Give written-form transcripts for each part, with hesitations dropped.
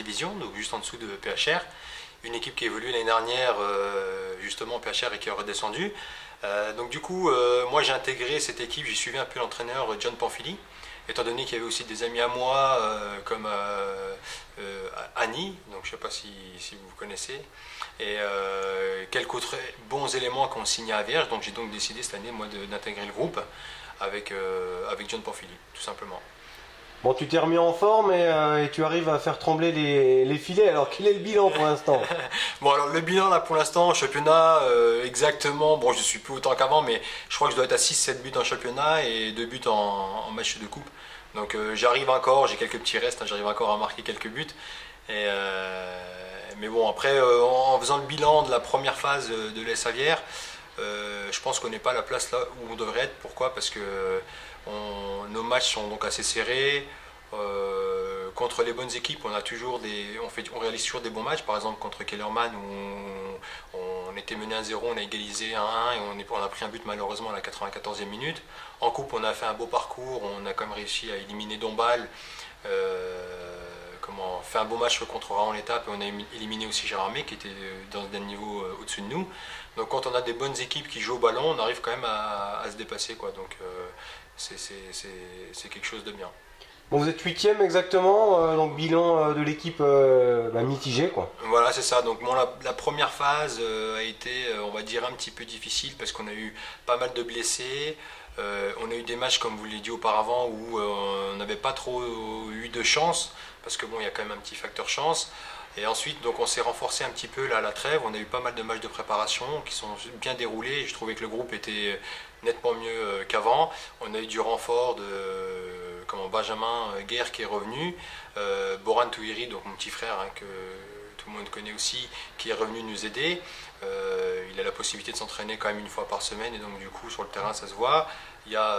division, donc juste en dessous de PHR. Une équipe qui évolue l'année dernière, justement PHR, et qui est redescendue. Donc du coup, moi j'ai intégré cette équipe, j'ai suivi un peu l'entraîneur John Pamphili, étant donné qu'il y avait aussi des amis à moi comme Annie, donc je ne sais pas si vous connaissez, et quelques autres bons éléments qu'on signait à Vierge. Donc j'ai donc décidé cette année moi d'intégrer le groupe avec John Pamphili, tout simplement. Bon, tu t'es remis en forme et tu arrives à faire trembler les filets. Alors, quel est le bilan pour l'instant? Bon, alors le bilan là pour l'instant, championnat, exactement, bon, je suis plus autant qu'avant, mais je crois que je dois être à 6-7 buts en championnat et 2 buts en match de coupe. Donc j'arrive encore, j'ai quelques petits restes, hein, j'arrive encore à marquer quelques buts. Mais bon, après, en faisant le bilan de la première phase de l'AS Avière, je pense qu'on n'est pas à la place là où on devrait être. Pourquoi? Parce que nos matchs sont donc assez serrés. Contre les bonnes équipes, on réalise toujours des bons matchs. Par exemple, contre Kellerman, où on était mené 1-0, on a égalisé 1-1 et on a pris un but malheureusement à la 94e minute. En coupe, on a fait un beau parcours, on a quand même réussi à éliminer Dombasle. Fait un beau match contre Raon l'étape, et on a éliminé aussi Gérardmer qui était dans un niveau au-dessus de nous. Donc quand on a des bonnes équipes qui jouent au ballon, on arrive quand même à se dépasser, quoi. Donc c'est quelque chose de bien. Bon, vous êtes 8e exactement, donc bilan de l'équipe mitigé, quoi. Voilà, c'est ça. Donc bon, la première phase a été, on va dire, un petit peu difficile parce qu'on a eu pas mal de blessés. On a eu des matchs, comme vous l'avez dit auparavant, où on n'avait pas trop eu de chance, parce que bon, il y a quand même un petit facteur chance. Et ensuite, donc, on s'est renforcé un petit peu là, à la trêve. On a eu pas mal de matchs de préparation qui sont bien déroulés. Je trouvais que le groupe était nettement mieux qu'avant. On a eu du renfort de Benjamin Guerre qui est revenu, Boran Touiri, donc mon petit frère, hein, que tout le monde connaît aussi, qui est revenu nous aider. Il a la possibilité de s'entraîner quand même une fois par semaine, et donc du coup sur le terrain ça se voit. Il y a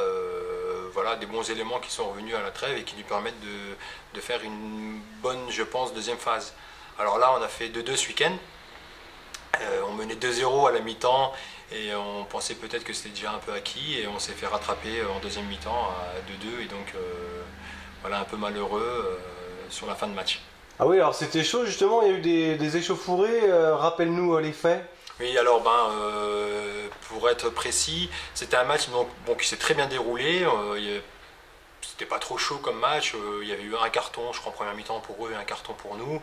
voilà, des bons éléments qui sont revenus à la trêve et qui lui permettent de faire une bonne, je pense, deuxième phase. Alors là on a fait 2-2 ce week-end. On menait 2-0 à la mi-temps et on pensait peut-être que c'était déjà un peu acquis, et on s'est fait rattraper en deuxième mi-temps à 2-2, et donc voilà, un peu malheureux sur la fin de match. Ah oui, alors c'était chaud justement, il y a eu des échauffourées, rappelle-nous les faits. Oui, alors pour être précis, c'était un match qui s'est très bien déroulé. C'était pas trop chaud comme match. Il y avait eu un carton, je crois, en première mi-temps pour eux et un carton pour nous.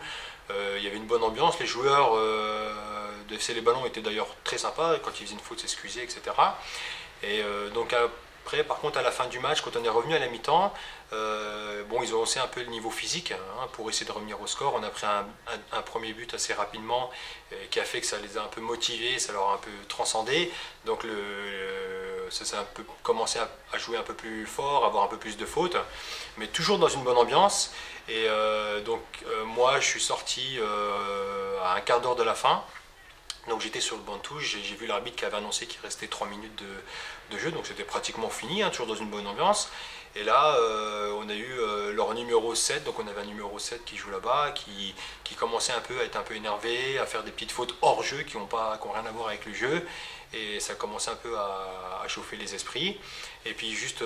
Il y avait une bonne ambiance. Les joueurs de FC Les Ballons étaient d'ailleurs très sympas. Quand ils faisaient une faute, s'excusaient, etc. Et donc après, par contre, à la fin du match, quand on est revenu à la mi-temps, ils ont haussé un peu le niveau physique, hein, pour essayer de revenir au score. On a pris un premier but assez rapidement, qui a fait que ça les a un peu motivés, ça leur a un peu transcendé. Donc ça a un peu commencé à jouer un peu plus fort, à avoir un peu plus de fautes, mais toujours dans une bonne ambiance. Et moi, je suis sorti à un quart d'heure de la fin. Donc j'étais sur le banc de touche, j'ai vu l'arbitre qui avait annoncé qu'il restait 3 minutes de jeu, donc c'était pratiquement fini, hein, toujours dans une bonne ambiance. Et là, on a eu leur numéro 7, donc on avait un numéro 7 qui joue là-bas, qui commençait un peu à être un peu énervé, à faire des petites fautes hors jeu qui n'ont rien à voir avec le jeu. Et ça commençait un peu à chauffer les esprits. Et puis juste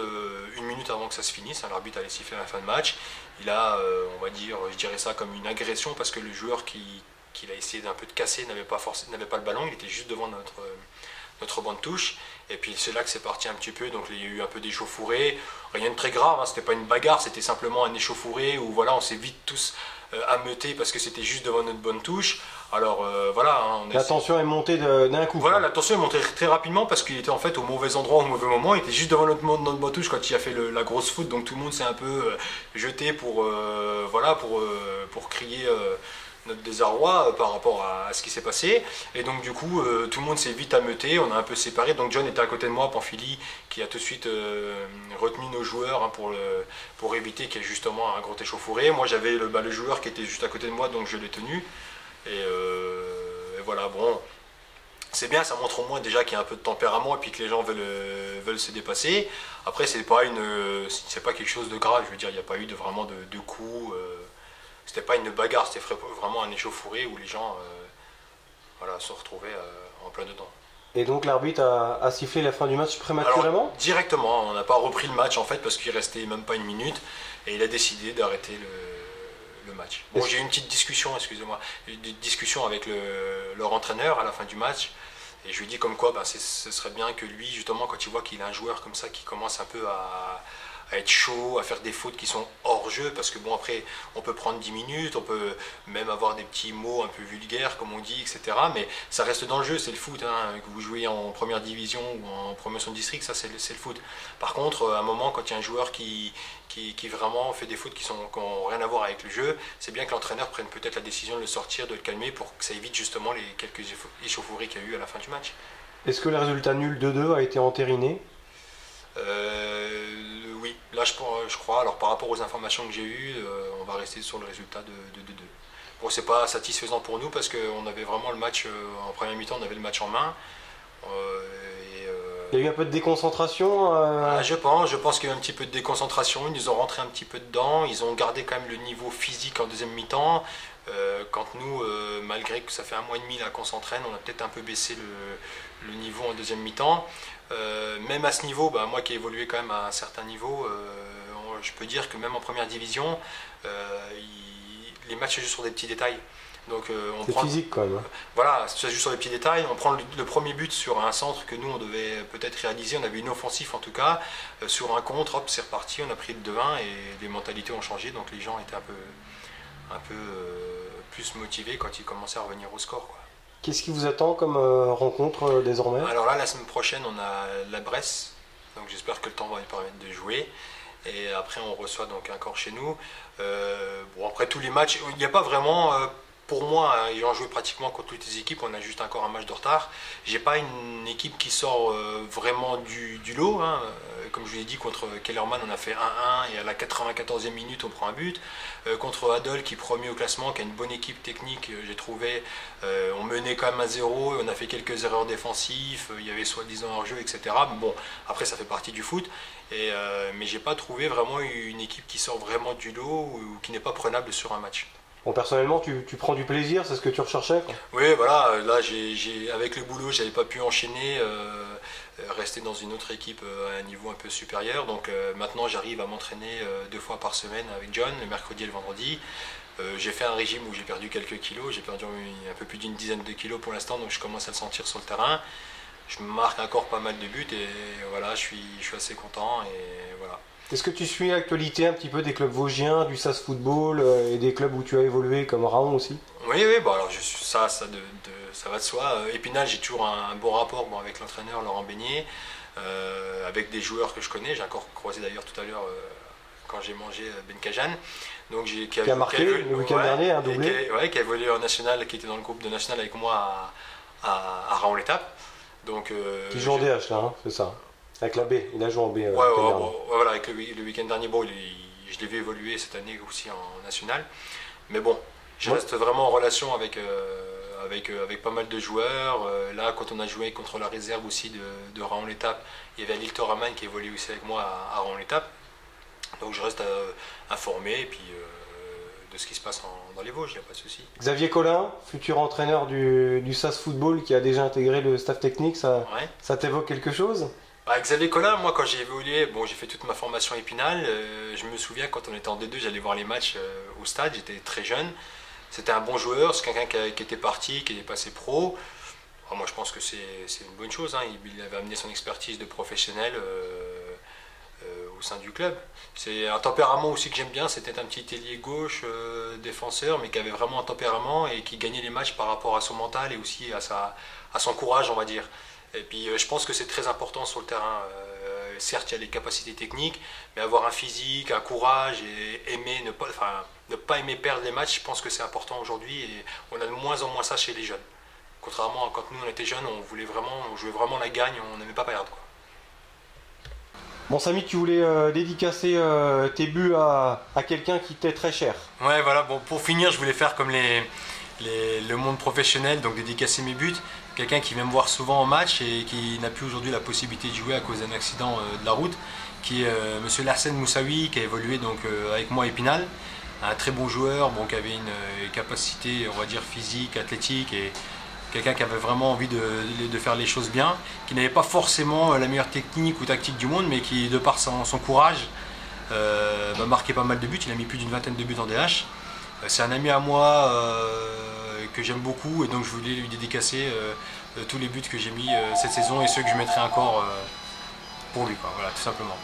une minute avant que ça se finisse, hein, l'arbitre allait siffler la fin de match. Il a, on va dire, je dirais ça comme une agression, parce que le joueur qu'il a essayé d'un peu de casser n'avait pas le ballon, il était juste devant notre banc de touche. Et puis c'est là que c'est parti un petit peu, donc il y a eu un peu d'échauffourée, rien de très grave, hein, c'était pas une bagarre, c'était simplement un échauffouré où voilà, on s'est vite tous ameutés parce que c'était juste devant notre bonne touche. Alors voilà. Hein, la tension est montée d'un coup. Voilà, la tension est montée très rapidement parce qu'il était en fait au mauvais endroit au mauvais moment, il était juste devant notre bonne touche quand il a fait la grosse faute, donc tout le monde s'est un peu jeté pour crier notre désarroi par rapport à ce qui s'est passé. Et donc du coup tout le monde s'est vite ameuté, on a un peu séparé. Donc John était à côté de moi, Pamphili, qui a tout de suite retenu nos joueurs, hein, pour éviter qu'il y ait justement un gros échauffouré. Moi j'avais le joueur qui était juste à côté de moi, donc je l'ai tenu. Et voilà, bon, c'est bien, ça montre au moins déjà qu'il y a un peu de tempérament et puis que les gens veulent se dépasser. Après c'est pas quelque chose de grave, je veux dire, il n'y a pas eu vraiment de coups. C'était pas une bagarre, c'était vraiment un échauffouré où les gens se retrouvaient en plein dedans. Et donc l'arbitre a sifflé la fin du match prématurément? Alors, directement, on n'a pas repris le match en fait parce qu'il restait même pas une minute, et il a décidé d'arrêter le match. Bon, j'ai eu une petite discussion, excusez-moi, une discussion avec leur entraîneur à la fin du match. Et je lui ai dit comme quoi ce serait bien que lui, justement, quand il voit qu'il a un joueur comme ça qui commence un peu à être chaud, à faire des fautes qui sont hors jeu, parce que bon, après on peut prendre 10 minutes, on peut même avoir des petits mots un peu vulgaires comme on dit, etc. Mais ça reste dans le jeu, c'est le foot, hein. Que vous jouez en première division ou en promotion de district, ça c'est le foot. Par contre, à un moment, quand il y a un joueur qui vraiment fait des fautes qui n'ont rien à voir avec le jeu, c'est bien que l'entraîneur prenne peut-être la décision de le sortir, de le calmer, pour que ça évite justement les quelques échauffourées qu'il y a eu à la fin du match. Est-ce que le résultat nul 2-2 a été entériné? Oui, là je crois. Alors par rapport aux informations que j'ai eues, on va rester sur le résultat de 2-2. Bon, c'est pas satisfaisant pour nous parce qu'on avait vraiment le match, en première mi-temps on avait le match en main. Il y a eu un peu de déconcentration Je pense qu'il y a eu un petit peu de déconcentration, ils nous ont rentré un petit peu dedans, ils ont gardé quand même le niveau physique en deuxième mi-temps. Quand nous, malgré que ça fait 1 mois et demi là qu'on s'entraîne, on a peut-être un peu baissé le niveau en deuxième mi-temps. Même à ce niveau, moi qui ai évolué quand même à un certain niveau, je peux dire que même en première division, les matchs se jouent sur des petits détails. Donc, c'est physique quand même. Voilà, ça se joue sur des petits détails. On prend le premier but sur un centre que nous on devait peut-être réaliser. On avait une offensive en tout cas. Sur un contre, hop, c'est reparti. On a pris le 2-1 et les mentalités ont changé. Donc les gens étaient un peu plus motivés quand ils commençaient à revenir au score, quoi. Qu'est-ce qui vous attend comme rencontre désormais? Alors là, la semaine prochaine, on a la Bresse. Donc j'espère que le temps va nous permettre de jouer. Et après, on reçoit donc un corps chez nous. Bon, après tous les matchs, il n'y a pas vraiment... pour moi, ayant joué pratiquement contre toutes les équipes, on a juste encore un match de retard. J'ai pas une équipe qui sort vraiment du lot, hein. Comme je vous l'ai dit, contre Kellerman, on a fait 1-1 et à la 94e minute, on prend un but. Contre Adol, qui est premier au classement, qui a une bonne équipe technique, j'ai trouvé, on menait quand même à 0, on a fait quelques erreurs défensives, il y avait soi-disant hors-jeu, etc. Mais bon, après, ça fait partie du foot. Mais j'ai pas trouvé vraiment une équipe qui sort vraiment du lot ou qui n'est pas prenable sur un match. Bon, personnellement, tu prends du plaisir, c'est ce que tu recherchais, quoi. Oui, voilà, là, avec le boulot, j'avais pas pu enchaîner, rester dans une autre équipe à un niveau un peu supérieur. Donc maintenant, j'arrive à m'entraîner 2 fois par semaine avec John, le mercredi et le vendredi. J'ai fait un régime où j'ai perdu quelques kilos, j'ai perdu un peu plus d'une dizaine de kilos pour l'instant, donc je commence à le sentir sur le terrain. Je marque encore pas mal de buts et voilà, je suis assez content et voilà. Est-ce que tu suis l'actualité un petit peu des clubs vosgiens, du SAS Football et des clubs où tu as évolué comme Raon aussi? Oui, bon, alors ça va de soi. Épinal, j'ai toujours un bon rapport avec l'entraîneur Laurent Beignet, avec des joueurs que je connais. J'ai encore croisé d'ailleurs tout à l'heure quand j'ai mangé Ben Kajan. Donc, qui a marqué le week-end dernier, un doublé. Qui a évolué en national, qui était dans le groupe de national avec moi à Raon-l'Étape. Qui joue en DH là, hein, c'est ça. Avec la B, il a joué en B. Voilà, avec le week-end dernier, bon, je l'ai vu évoluer cette année aussi en national. Mais bon, je reste vraiment en relation avec pas mal de joueurs. Là, quand on a joué contre la réserve aussi de Raon-l'Étape, il y avait Alil Toraman qui évolue aussi avec moi à Raon-l'Étape. Donc je reste informé et puis de ce qui se passe dans les Vosges, il n'y a pas de souci. Xavier Collin, futur entraîneur du SAS Football qui a déjà intégré le staff technique, ça t'évoque quelque chose? Xavier Collin, moi quand j'ai évolué, j'ai fait toute ma formation Épinal. Je me souviens quand on était en D2, j'allais voir les matchs au stade, j'étais très jeune. C'était un bon joueur, c'est quelqu'un qui était parti, qui est passé pro. Alors, moi je pense que c'est une bonne chose, hein. Il avait amené son expertise de professionnel au sein du club. C'est un tempérament aussi que j'aime bien, c'était un petit ailier gauche, défenseur, mais qui avait vraiment un tempérament et qui gagnait les matchs par rapport à son mental et aussi à son courage, on va dire. Et puis je pense que c'est très important sur le terrain. Certes, il y a les capacités techniques, mais avoir un physique, un courage et ne pas aimer perdre les matchs, je pense que c'est important aujourd'hui et on a de moins en moins ça chez les jeunes. Contrairement à quand nous on était jeunes, on jouait vraiment la gagne, on n'aimait pas perdre, quoi. Bon, Samy, tu voulais dédicacer tes buts à quelqu'un qui t'est très cher. Ouais, voilà, bon, pour finir, je voulais faire comme le monde professionnel, donc dédicacer mes buts. Quelqu'un qui vient me voir souvent en match et qui n'a plus aujourd'hui la possibilité de jouer à cause d'un accident de la route, qui est Monsieur Larsen Moussaoui, qui a évolué avec moi à Épinal. Un très bon joueur, qui avait une capacité, on va dire, physique, athlétique, et quelqu'un qui avait vraiment envie de faire les choses bien, qui n'avait pas forcément la meilleure technique ou tactique du monde, mais qui, de par son courage, marqué pas mal de buts. Il a mis plus d'une vingtaine de buts en DH. C'est un ami à moi que j'aime beaucoup et donc je voulais lui dédicacer tous les buts que j'ai mis cette saison et ceux que je mettrai encore pour lui, quoi. Voilà, tout simplement.